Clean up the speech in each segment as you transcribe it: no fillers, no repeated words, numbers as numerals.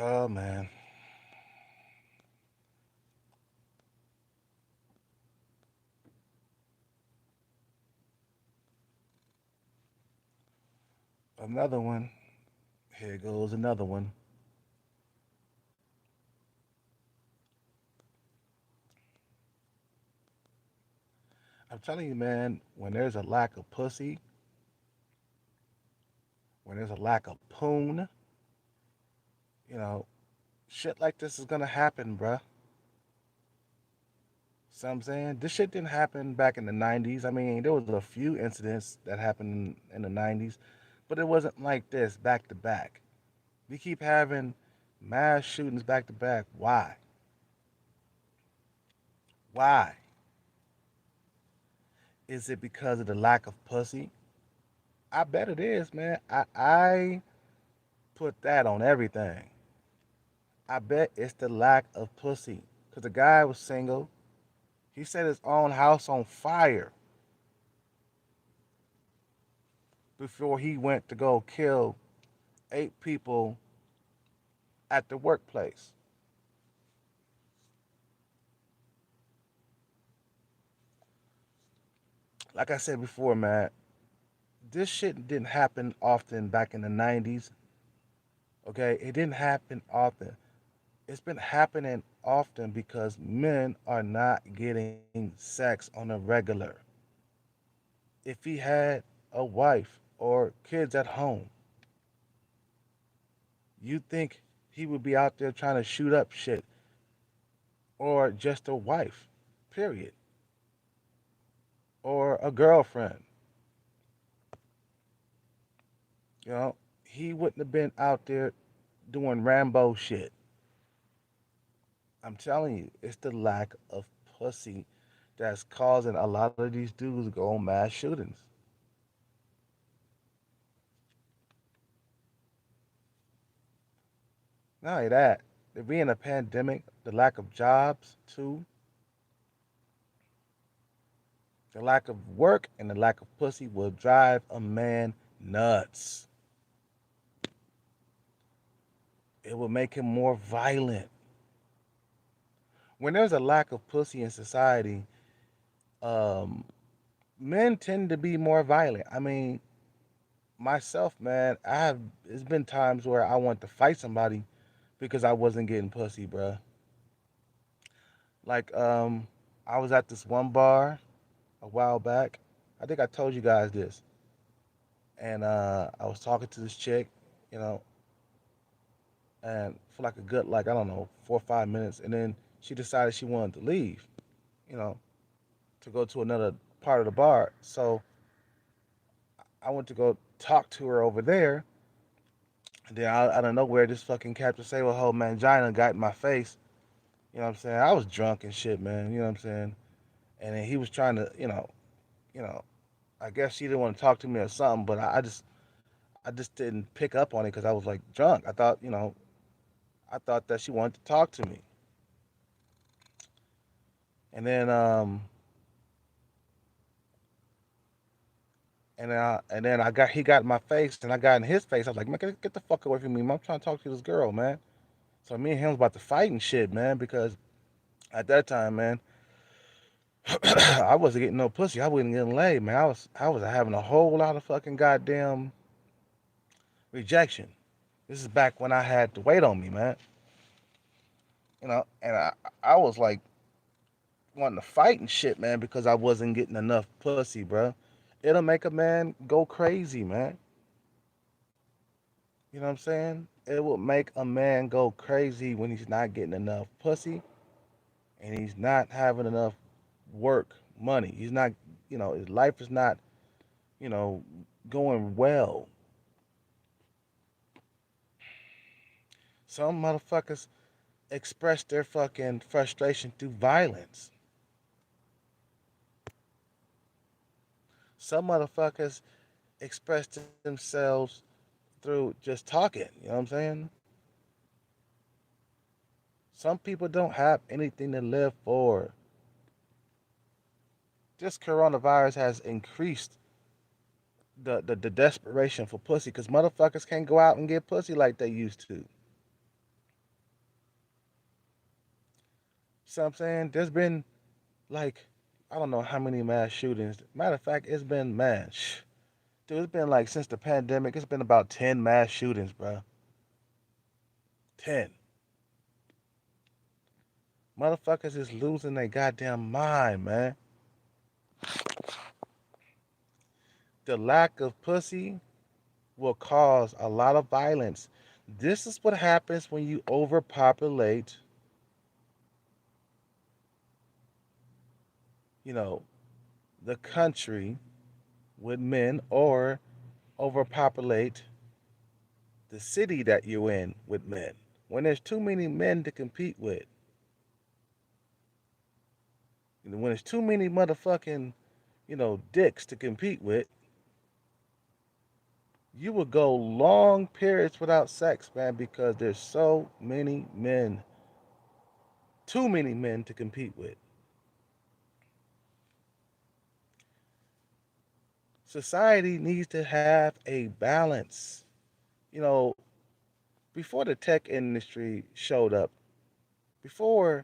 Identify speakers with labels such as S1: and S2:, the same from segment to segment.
S1: Oh man, another one. Here goes another one. I'm telling you, man, when there's a lack of pussy, when there's a lack of poon, you know, shit like this is gonna happen, bruh. See what I'm saying? This shit didn't happen back in the 90s. I mean, there was a few incidents that happened in the 90s, but it wasn't like this back to back. We keep having mass shootings back to back. Why? Why? Is it because of the lack of pussy? I bet it is, man. I put that on everything. I bet it's the lack of pussy. Because the guy was single. He set his own house on fire before he went to go kill 8 people at the workplace. Like I said before, man, this shit didn't happen often back in the 90s. Okay? It didn't happen often. It's been happening often because men are not getting sex on a regular. If he had a wife or kids at home, you think he would be out there trying to shoot up shit or just a wife, period, or a girlfriend. You know, he wouldn't have been out there doing Rambo shit. I'm telling you, it's the lack of pussy that's causing a lot of these dudes to go on mass shootings. Not only that, there being a pandemic, the lack of jobs too, the lack of work and the lack of pussy will drive a man nuts. It will make him more violent. When there's a lack of pussy in society, um, men tend to be more violent. I mean, myself, man, I have. It's been times where I want to fight somebody because I wasn't getting pussy, bruh. Like, I was at this one bar a while back. I think I told you guys this, and I was talking to this chick, you know, and for like a good, like I don't know, 4 or 5 minutes, and then she decided she wanted to leave, you know, to go to another part of the bar. So I went to go talk to her over there. And then out of nowhere, this fucking Captain Sable whole mangina got in my face. You know what I'm saying? I was drunk and shit, man. You know what I'm saying? And then he was trying to, you know, I guess she didn't want to talk to me or something, but I just didn't pick up on it because I was like drunk. I thought, I thought that she wanted to talk to me. And then, he got in my face, and I got in his face. I was like, man, get the fuck away from me, man. I'm trying to talk to this girl, man. So me and him was about to fight and shit, man, because at that time, man, I wasn't getting no pussy. I wasn't getting laid, man. I was having a whole lot of fucking goddamn rejection. This is back when I had to wait on me, man. And I was like wanting to fight and shit, man, because I wasn't getting enough pussy, bro. It'll make a man go crazy, man. You know what I'm saying? It will make a man go crazy when he's not getting enough pussy and he's not having enough work, money. He's not, his life is not, you know, going well. Some motherfuckers express their fucking frustration through violence. Some motherfuckers express themselves through just talking. You know what I'm saying? Some people don't have anything to live for. This coronavirus has increased the desperation for pussy because motherfuckers can't go out and get pussy like they used to. See what I'm saying? There's been like I don't know how many mass shootings. Matter of fact, it's been man, dude, it's been like since the pandemic, it's been about 10 mass shootings, bro. 10. Motherfuckers is losing their goddamn mind, man. The lack of pussy will cause a lot of violence. This is what happens when you overpopulate, you know, the country with men or overpopulate the city that you're in with men. When there's too many men to compete with, when there's too many motherfucking, dicks to compete with, you will go long periods without sex, man, because there's so many men, too many men to compete with. Society needs to have a balance. You know, before the tech industry showed up, before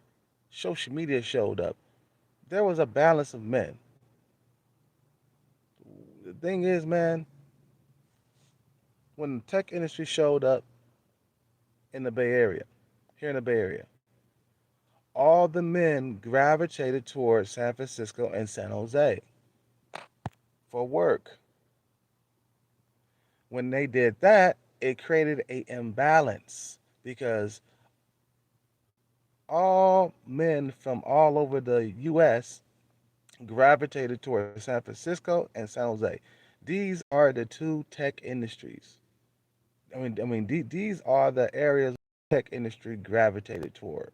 S1: social media showed up, there was a balance of men. The thing is, man, when the tech industry showed up in the Bay Area, here in the Bay Area, all the men gravitated towards San Francisco and San Jose for work. When they did that, it created a imbalance because all men from all over the U.S. gravitated towards San Francisco and San Jose. These are the two tech industries. These are the areas tech industry gravitated toward.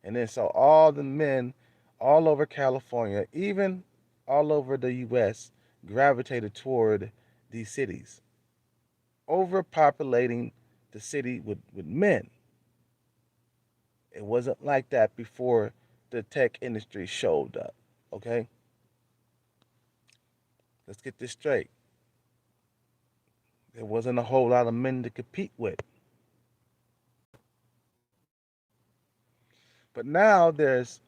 S1: And then so all the men all over California, even all over the US, gravitated toward these cities, overpopulating the city with men. It wasn't like that before the tech industry showed up. Okay? Let's get this straight. There wasn't a whole lot of men to compete with. But now there's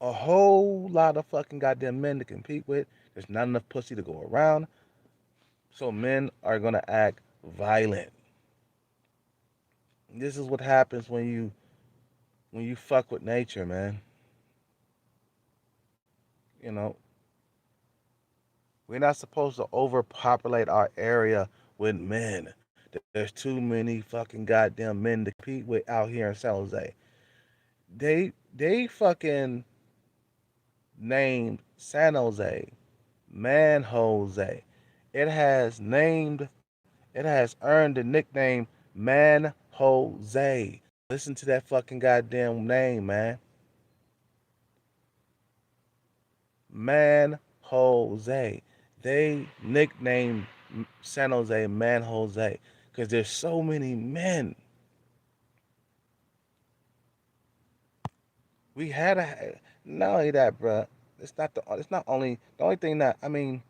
S1: a whole lot of fucking goddamn men to compete with. There's not enough pussy to go around. So men are gonna act violent. This is what happens when you fuck with nature, man. You know, we're not supposed to overpopulate our area with men. There's too many fucking goddamn men to compete with out here in San Jose. They fucking named San Jose Man Jose. It has earned the nickname Man Jose. Listen to that fucking goddamn name, man. Man Jose. They nicknamed San Jose Man Jose because there's so many men. We had a not only that, bruh. It's not only the only thing that the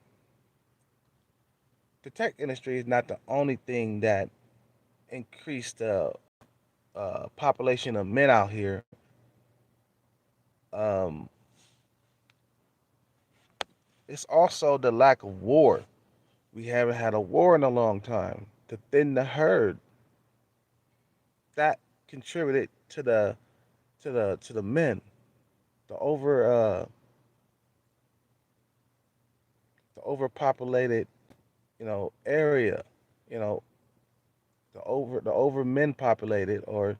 S1: tech industry is not the only thing that increased the population of men out here. Um, it's also the lack of war. We haven't had a war in a long time to thin the herd. That contributed to the men, the the overpopulated area, you know the over men populated, or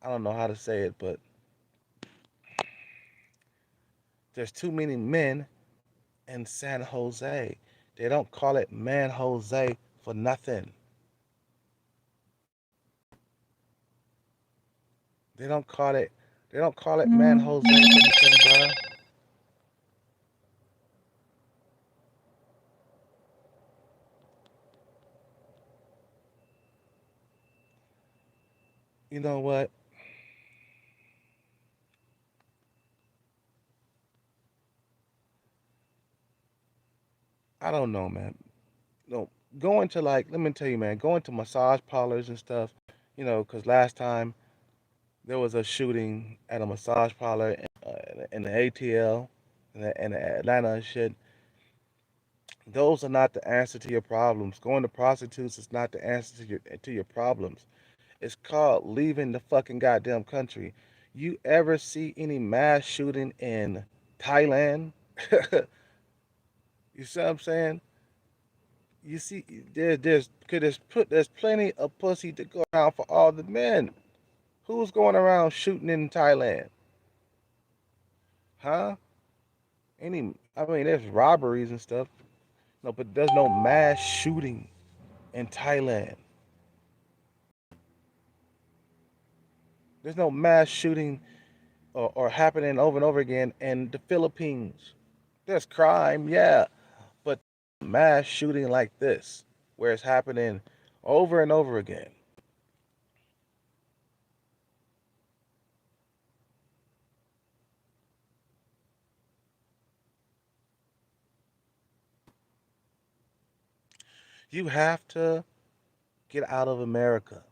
S1: I don't know how to say it, but there's too many men in San Jose. They don't call it Man Jose for nothing. They don't call it they don't call it Man Jose for nothing, bruh. You know what? I don't know, man. No, going to like let me tell you, man, going to massage parlors and stuff, because last time, there was a shooting at a massage parlor in the ATL in Atlanta and shit. Those are not the answer to your problems. Going to prostitutes is not the answer to your problems. It's called leaving the fucking goddamn country. You ever see any mass shooting in Thailand? You see what I'm saying? You see, there's plenty of pussy to go around for all the men. Who's going around shooting in Thailand? Huh? I mean, there's robberies and stuff. No, but there's no mass shooting in Thailand. There's no mass shooting or happening over and over again in the Philippines. There's crime, yeah, but mass shooting like this, where it's happening over and over again. You have to get out of America.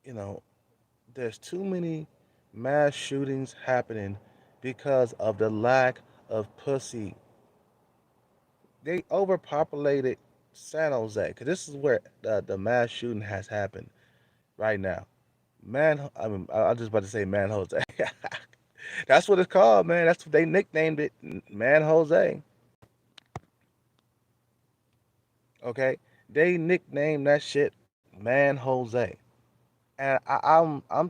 S1: You know, there's too many mass shootings happening because of the lack of pussy. They overpopulated San Jose because this is where the mass shooting has happened right now. Man, I mean, I was just about to say Man Jose. That's what it's called, man. That's what they nicknamed it, Man Jose. Okay, they nicknamed that shit Man Jose, and I'm a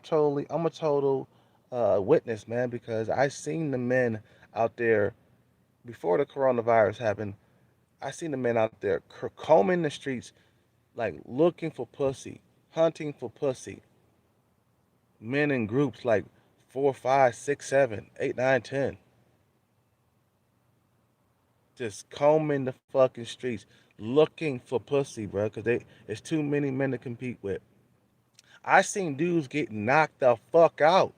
S1: total witness, man, because I seen the men out there before the coronavirus happened. I seen the men out there combing the streets, like looking for pussy, hunting for pussy. Men in groups like four, five, six, seven, eight, nine, 10, just combing the fucking streets, looking for pussy, bro. Cause it's too many men to compete with. I seen dudes get knocked the fuck out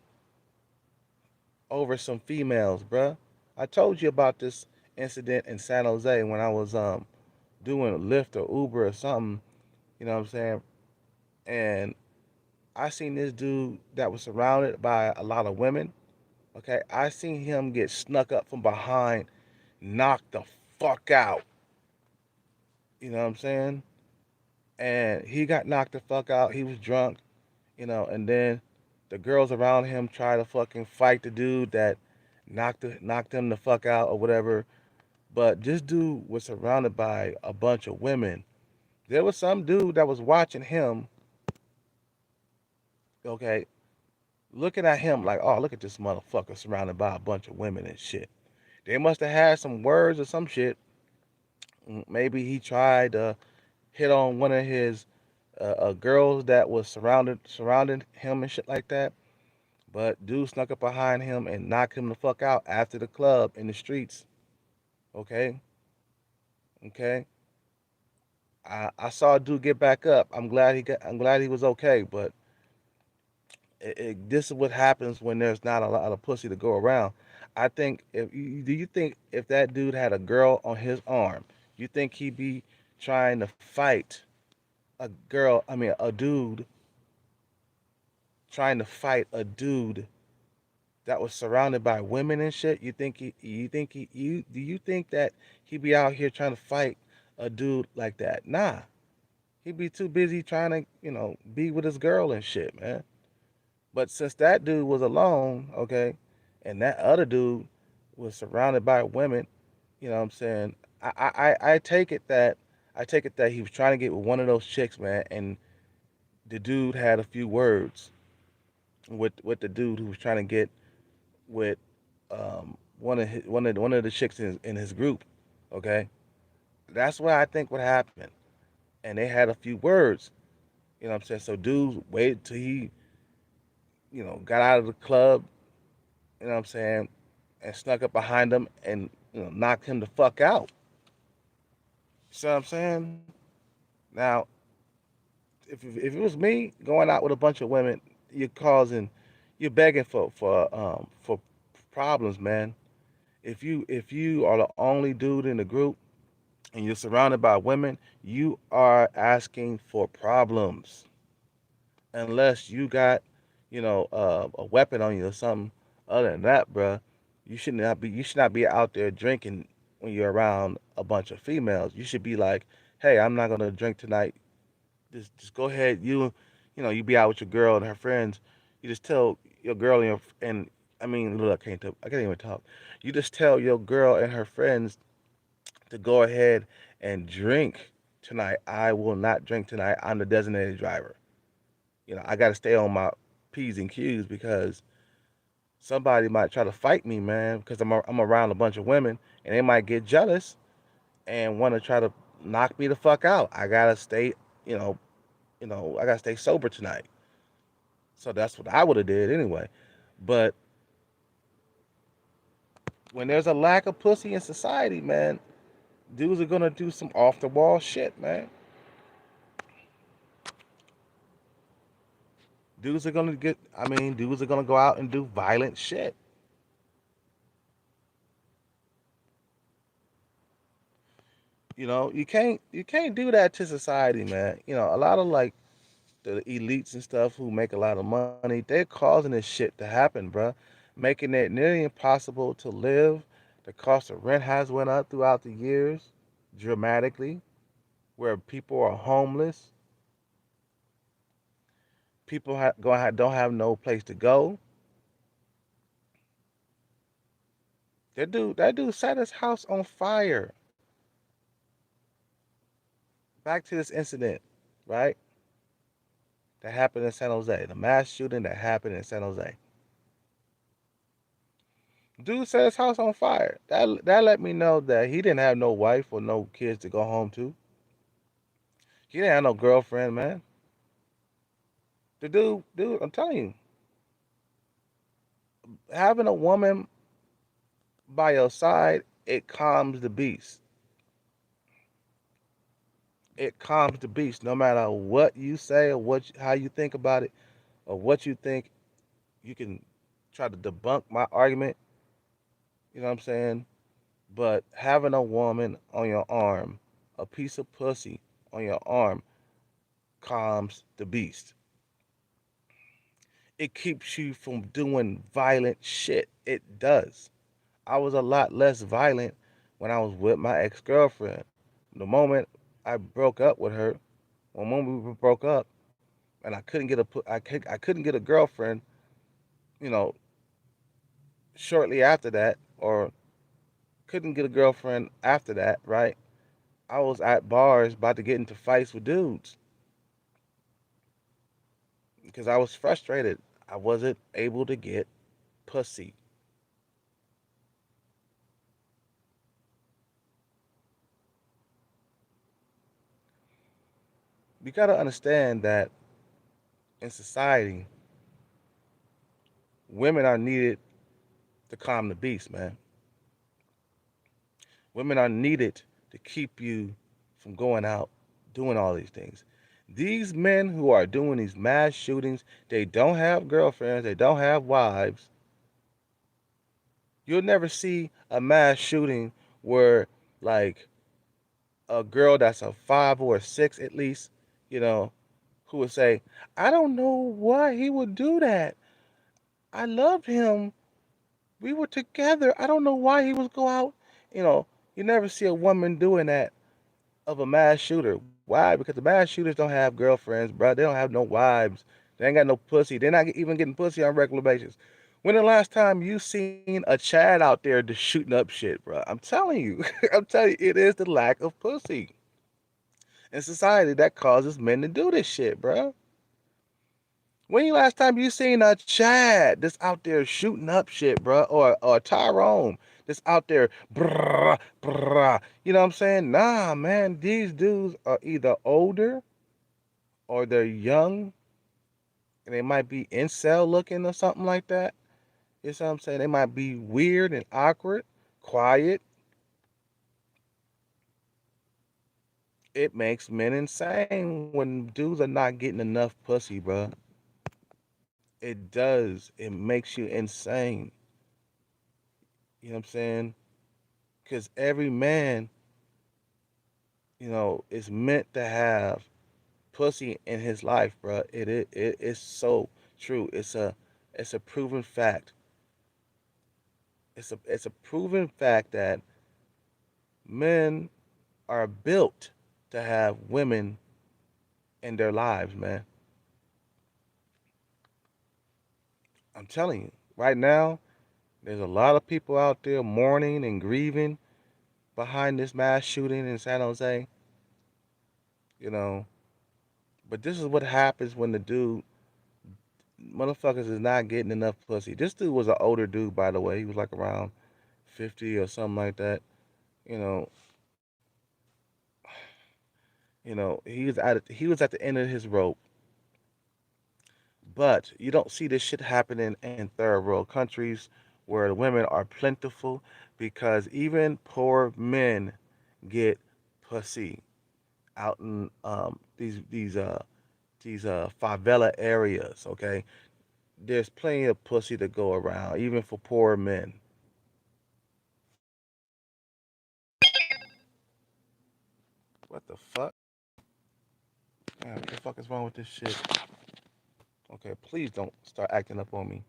S1: over some females, bro. I told you about this incident in San Jose when I was doing Lyft or Uber or something. You know what I'm saying? And I seen this dude that was surrounded by a lot of women. Okay, I seen him get snuck up from behind, knocked the fuck out. You know what I'm saying? And he got knocked the fuck out. He was drunk, and then the girls around him try to fucking fight the dude that knocked him the fuck out or whatever. But this dude was surrounded by a bunch of women. There was some dude that was watching him, okay, looking at him like, oh, look at this motherfucker surrounded by a bunch of women and shit. They must have had some words or some shit. Maybe he tried to hit on one of his girls that was surrounding him and shit like that. But dude snuck up behind him and knocked him the fuck out after the club in the streets. Okay, okay. I saw a dude get back up. I'm glad he was okay. But this is what happens when there's not a lot of pussy to go around. I think do you think if that dude had a girl on his arm, you think he'd be trying to fight a girl? I mean, a dude trying to fight a dude that was surrounded by women and shit. Do you think that he'd be out here trying to fight a dude like that? Nah, he'd be too busy trying to be with his girl and shit, man. But since that dude was alone, okay, and that other dude was surrounded by women, you know what I'm saying? I take it that he was trying to get with one of those chicks, man, and the dude had a few words with the dude who was trying to get with one of the chicks in his group, okay? That's what I think would happen. And they had a few words, you know what I'm saying? So dude waited till he, got out of the club, you know what I'm saying, and snuck up behind him and knocked him the fuck out. You see what I'm saying? Now, if it was me going out with a bunch of women, you're causing, you're begging for problems, man. If you are the only dude in the group and you're surrounded by women, you are asking for problems. Unless you got a weapon on you or something. Other than that, bruh, you should not be out there drinking when you're around a bunch of females. You should be like, hey, I'm not gonna drink tonight. Just go ahead. You be out with your girl and her friends. You just tell your girl and I mean, look, I can't even talk. You just tell your girl and her friends to go ahead and drink tonight. I will not drink tonight. I'm the designated driver. I got to stay on my P's and Q's because somebody might try to fight me, man, because I'm around a bunch of women and they might get jealous and want to try to knock me the fuck out. I gotta stay, you know, I gotta stay sober tonight. So that's what I would have did anyway. But when there's a lack of pussy in society, man, dudes are gonna do some off the wall shit, man. Dudes are gonna go out and do violent shit. You can't do that to society, man. A lot of like the elites and stuff who make a lot of money, they're causing this shit to happen, bruh. Making it nearly impossible to live. The cost of rent has went up throughout the years dramatically, where people are homeless. People don't have no place to go. That dude set his house on fire. Back to this incident, right? That happened in San Jose. The mass shooting that happened in San Jose. Dude set his house on fire. That let me know that he didn't have no wife or no kids to go home to. He didn't have no girlfriend, man. Dude, I'm telling you, having a woman by your side, it calms the beast. It calms the beast. No matter what you say or how you think about it or what you think, you can try to debunk my argument. You know what I'm saying? But having a woman on your arm, a piece of pussy on your arm, calms the beast. It keeps you from doing violent shit. It does. I was a lot less violent when I was with my ex girlfriend. The moment I broke up with her, one moment we broke up, and I couldn't get a girlfriend, you know, shortly after that, or couldn't get a girlfriend after that, right? I was at bars about to get into fights with dudes because I was frustrated. I wasn't able to get pussy. You got to understand that in society, women are needed to calm the beast, man. Women are needed to keep you from going out doing all these things. These men who are doing these mass shootings, they don't have girlfriends, they don't have wives. You'll never see a mass shooting where, like, a girl that's a five or a six at least, you know, who would say, I don't know why he would do that. I loved him. We were together. I don't know why he was go out. You know, you never see a woman doing that of a mass shooter. Why? Because the mass shooters don't have girlfriends, bro. They don't have no wives. They ain't got no pussy. They're not even getting pussy on a regular basis. When the last time you seen a Chad out there just shooting up shit, bro? I'm telling you, I'm telling you, it is the lack of pussy in society that causes men to do this shit, bro. When you last time you seen a Chad that's out there shooting up shit, bro, or Tyrone that's out there, brah, brah, you know what I'm saying? Nah, man, these dudes are either older or they're young and they might be incel looking or something like that. You know what I'm saying? They might be weird and awkward, quiet. It makes men insane when dudes are not getting enough pussy, bro. It does. It makes you insane. You know what I'm saying? Because every man, is meant to have pussy in his life, bro. It is so True. It's a proven fact. It's a proven fact that men are built to have women in their lives, man. I'm telling you, right now, there's a lot of people out there mourning and grieving behind this mass shooting in San Jose, you know. But this is what happens when the dude, motherfuckers, is not getting enough pussy. This dude was an older dude, by the way. He was like around 50 or something like that. You know, he was at the end of his rope. But you don't see this shit happening in third world countries where the women are plentiful because even poor men get pussy out in these favela areas. Okay, there's plenty of pussy to go around, even for poor men. What the fuck? Man, what the fuck is wrong with this shit? Okay, please don't start acting up on me.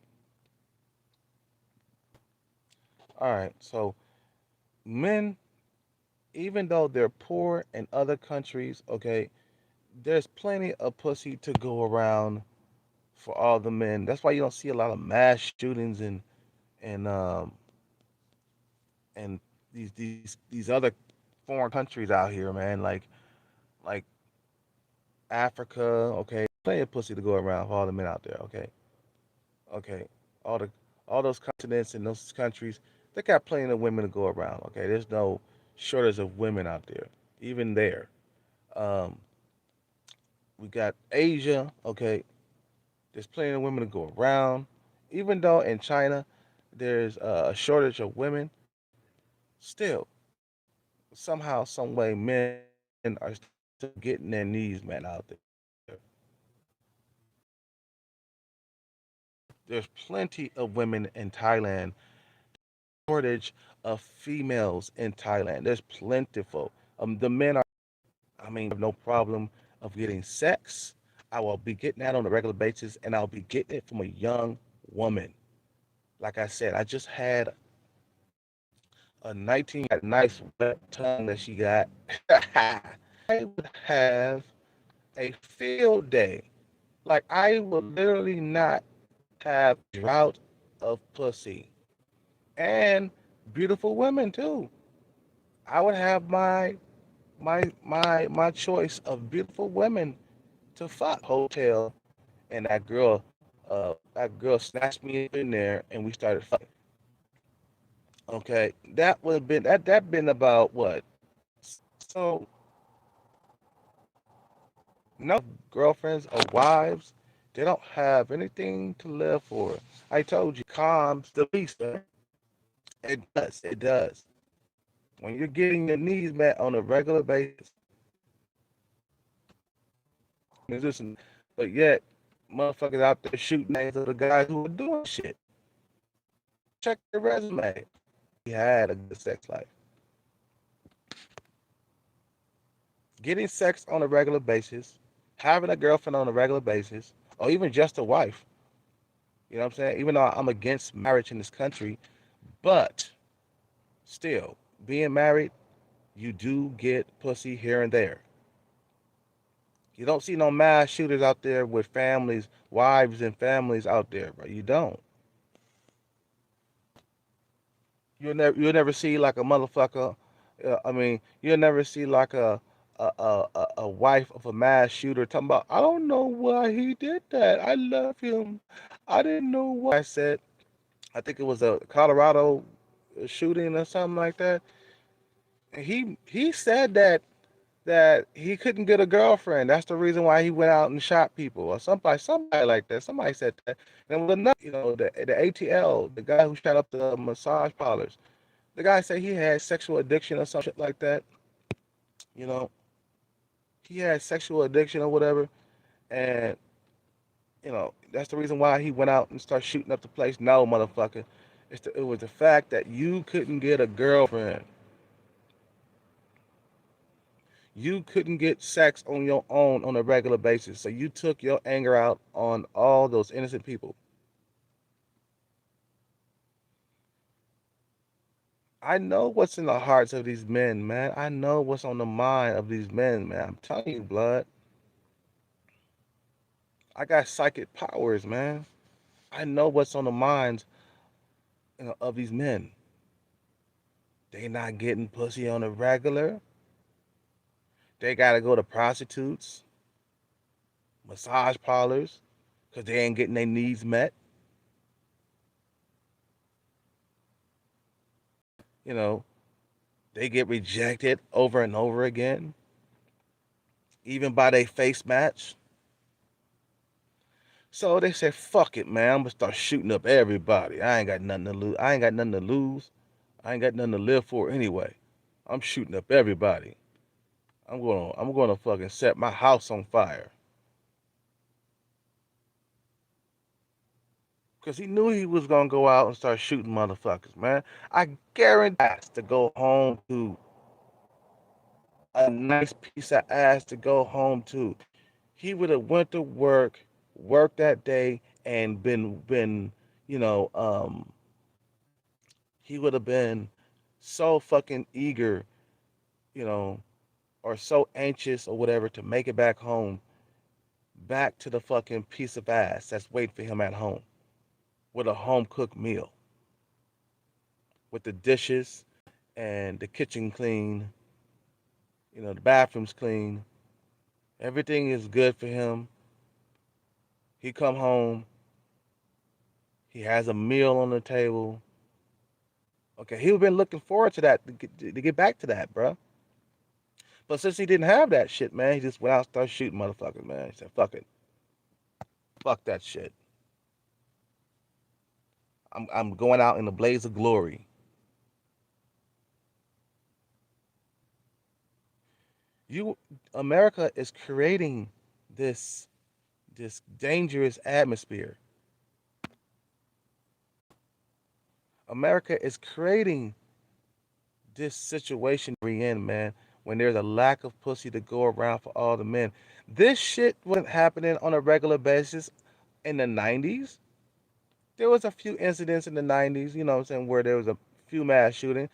S1: All right, so men, even though they're poor in other countries, okay, there's plenty of pussy to go around for all the men. That's why you don't see a lot of mass shootings and and these other foreign countries out here, man. Like Africa, okay, plenty of pussy to go around for all the men out there, okay, okay, all the all those continents and those countries, they got plenty of women to go around. Okay, there's no shortage of women out there, even there. Um, we got Asia, okay, there's plenty of women to go around. Even though in China there's a shortage of women, still somehow, some way, men are still getting their needs met out there. There's plenty of women in Thailand. Shortage of females in Thailand. There's plentiful. The men are. I mean, have no problem of getting sex. I will be getting that on a regular basis, and I'll be getting it from a young woman. Like I said, I just had a 19 that nice wet tongue that she got. I would have a field day. Like I would literally not have drought of pussy and beautiful women too. I would have my choice of beautiful women to fuck hotel, and that girl snatched me up in there and we started fucking. Okay, that would have been that been about what? So no girlfriends or wives, they don't have anything to live for. I told you, calms the beast, man. It does. It does. When you're getting your needs met on a regular basis, listen, but yet motherfuckers out there shooting names of the guys who are doing shit. Check their resume. He had a good sex life. Getting sex on a regular basis, having a girlfriend on a regular basis, or even just a wife. You know what I'm saying? Even though I'm against marriage in this country, but still, being married, you do get pussy here and there. You don't see no mass shooters out there with families, wives and families out there, bro. You don't. You'll never see like a motherfucker. I mean, you'll never see like a wife of a mass shooter talking about. I don't know why he did that. I love him. I didn't know why. I said. I think it was a Colorado shooting or something like that. And he said that he couldn't get a girlfriend. That's the reason why he went out and shot people or somebody like that. Somebody said that. And it was another, the ATL, the guy who shot up the massage parlors. The guy said he had sexual addiction or some shit like that. You know, he had sexual addiction or whatever, and that's the reason why he went out and started shooting up the place. No, motherfucker, it was the fact that you couldn't get a girlfriend. You couldn't get sex on your own on a regular basis, so you took your anger out on all those innocent people. I know what's in the hearts of these men, man. I know what's on the mind of these men, man. I'm telling you, blood. I got psychic powers, man. I know what's on the minds, of these men. They not getting pussy on a regular. They gotta go to prostitutes, massage parlors, because they ain't getting their needs met. You know, they get rejected over and over again, even by their face match. So they say, fuck it, man. I'm gonna start shooting up everybody. I ain't got nothing to lose. I ain't got nothing to lose. I ain't got nothing to live for anyway. I'm shooting up everybody. I'm gonna fucking set my house on fire. Cause he knew he was gonna go out and start shooting motherfuckers, man. I guarantee to go home to a nice piece of ass to go home to. He would have went to work, worked that day, and been, you know, he would have been so fucking eager, you know, or so anxious or whatever to make it back home, back to the fucking piece of ass that's waiting for him at home with a home cooked meal, with the dishes and the kitchen clean, the bathrooms clean. Everything is good for him. He come home, he has a meal on the table. Okay, he been looking forward to that to get back to that, bro. But since he didn't have that shit, man, he just went out and started shooting motherfuckers, man. He said, "Fuck it, fuck that shit. I'm going out in a blaze of glory." You, America is creating this this dangerous atmosphere. America is creating this situation we're in, man, when there's a lack of pussy to go around for all the men. This shit wasn't happening on a regular basis in the 90s. There was a few incidents in the 90s, you know what I'm saying, where there was a few mass shootings,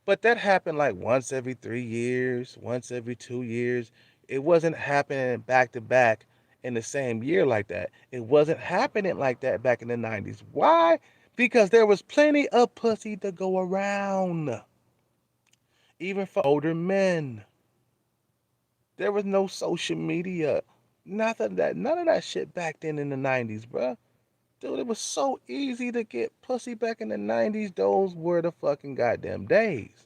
S1: but that happened like once every 3 years, once every 2 years. It wasn't happening back to back in the same year like that. It wasn't happening like that back in the 90s. Why? Because there was plenty of pussy to go around, even for older men. There was no social media. None of that shit back then in the 90s, bruh. Dude, it was so easy to get pussy back in the 90s. Those were the fucking goddamn days.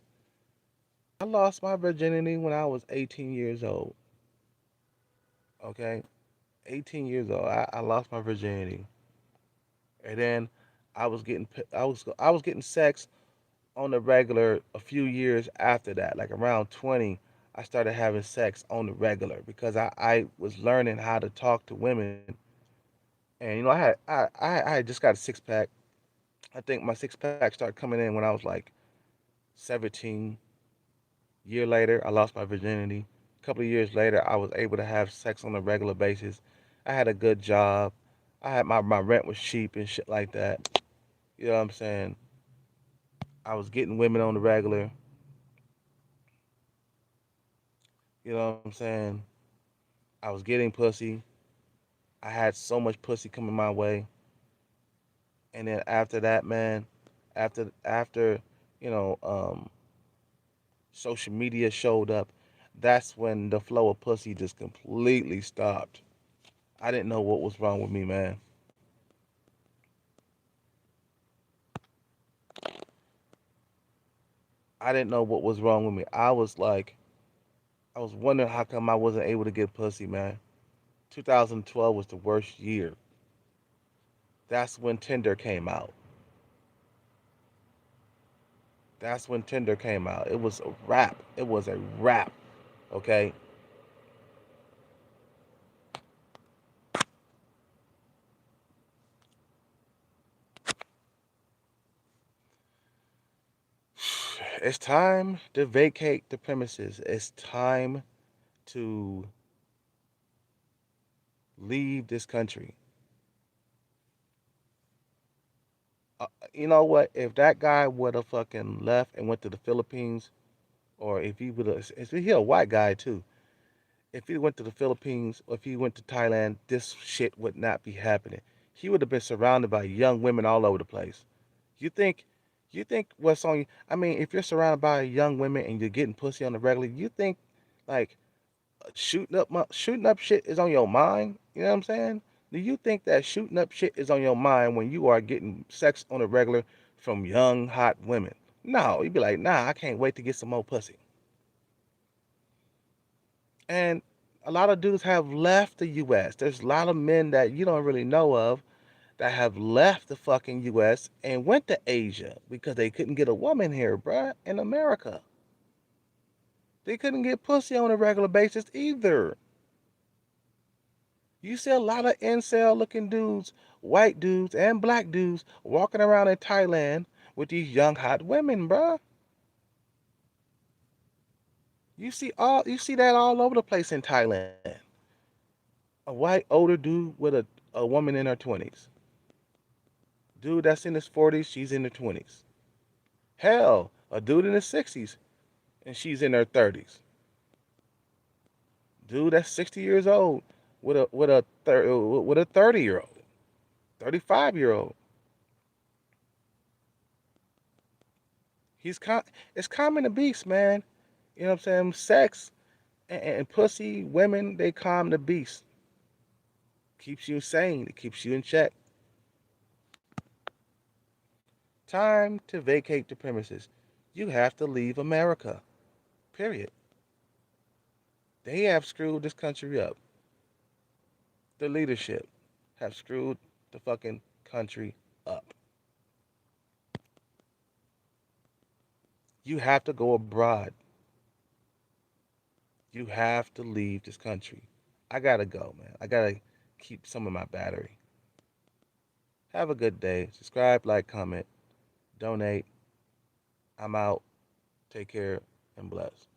S1: I lost my virginity when I was 18 years old. Okay? 18 years old. I lost my virginity. And then I was getting sex on the regular a few years after that. Like around 20, I started having sex on the regular because I was learning how to talk to women. And I had just got a six pack. I think my six pack started coming in when I was like 17. Year later, I lost my virginity. A couple of years later, I was able to have sex on a regular basis. I had a good job. I had my rent was cheap and shit like that. You know what I'm saying? I was getting women on the regular. You know what I'm saying? I was getting pussy. I had so much pussy coming my way. And then after that, man, after you know, social media showed up, that's when the flow of pussy just completely stopped. I didn't know what was wrong with me, man. I didn't know what was wrong with me. I was wondering how come I wasn't able to get pussy, man. 2012 was the worst year. That's when Tinder came out. That's when Tinder came out. It was a wrap. It was a wrap. Okay. It's time to vacate the premises. It's time to leave this country. You know what? If that guy would have fucking left and went to the Philippines, or if he would have, if he a white guy too, if he went to the Philippines or if he went to Thailand, this shit would not be happening. He would have been surrounded by young women all over the place. You think, you think what's on you? I mean, if you're surrounded by young women and you're getting pussy on the regular, you think like shooting up shit is on your mind? You know what I'm saying? Do you think that shooting up shit is on your mind when you are getting sex on the regular from young hot women? No, you'd be like, nah, I can't wait to get some more pussy. And a lot of dudes have left the U.S. There's a lot of men that you don't really know of that have left the fucking U.S. and went to Asia because they couldn't get a woman here, bruh, in America. They couldn't get pussy on a regular basis either. You see a lot of incel looking dudes, white dudes and black dudes, walking around in Thailand with these young hot women, bruh. You see that all over the place in Thailand. A white older dude with a woman in her 20s. Dude that's in his 40s, she's in her 20s. Hell, a dude in his 60s and she's in her 30s. Dude that's 60 years old with a 30-year old, 35-year-old. He's it's common to beast, man. You know what I'm saying? Sex and pussy, women, they calm the beast. Keeps you sane. It keeps you in check. Time to vacate the premises. You have to leave America. Period. They have screwed this country up. The leadership have screwed the fucking country up. You have to go abroad. You have to leave this country. I gotta go, man. I gotta keep some of my battery. Have a good day. Subscribe, like, comment, donate. I'm out. Take care and bless.